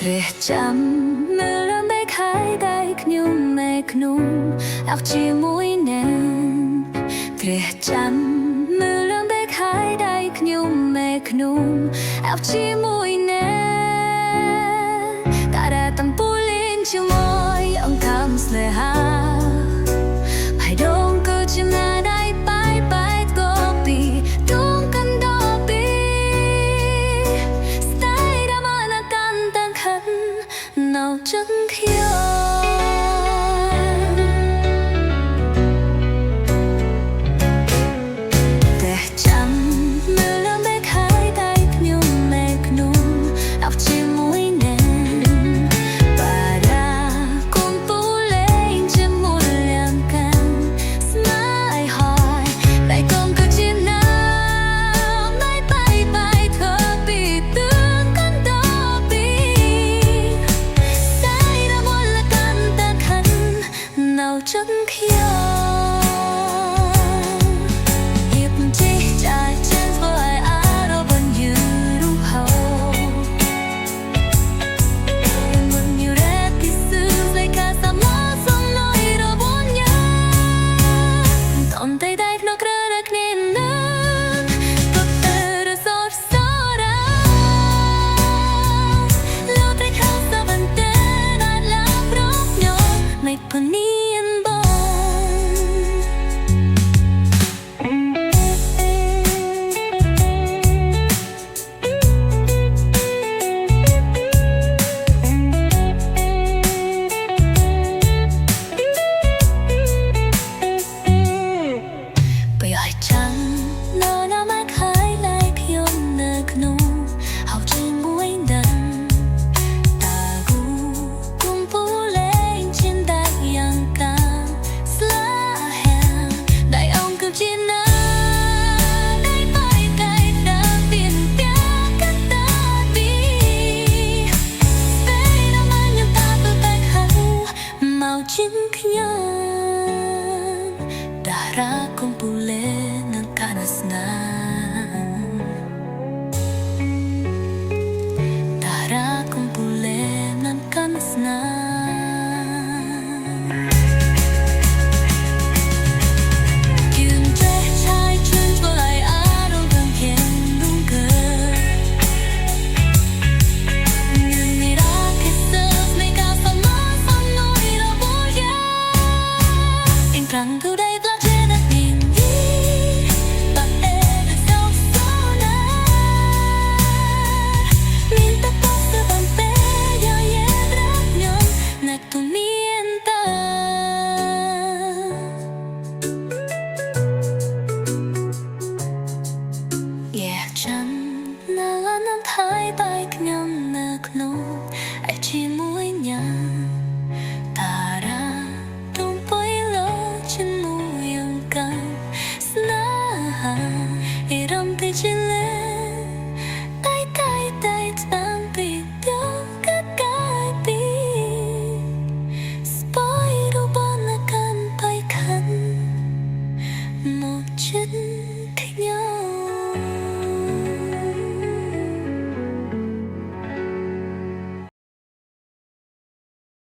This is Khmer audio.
ត្រេះចាំមើលដើម្បីខៃដៃខ្ញុំមេខ្ញុំអោជាមួយនាងត្រេះចាំមើលដើម្បីខៃដៃខ្ញុំមេខ្ញុំអោជាមួយនាងតារ៉ាតំពូលិនជាមួយអង្គមស្នេហាហើយដងក៏ជាណាដៃបាយក៏ពីដងកាន់ដល់ពីស្ដាយដល់មកកាន់តាំងខិននៅចឹងខ្ញុំ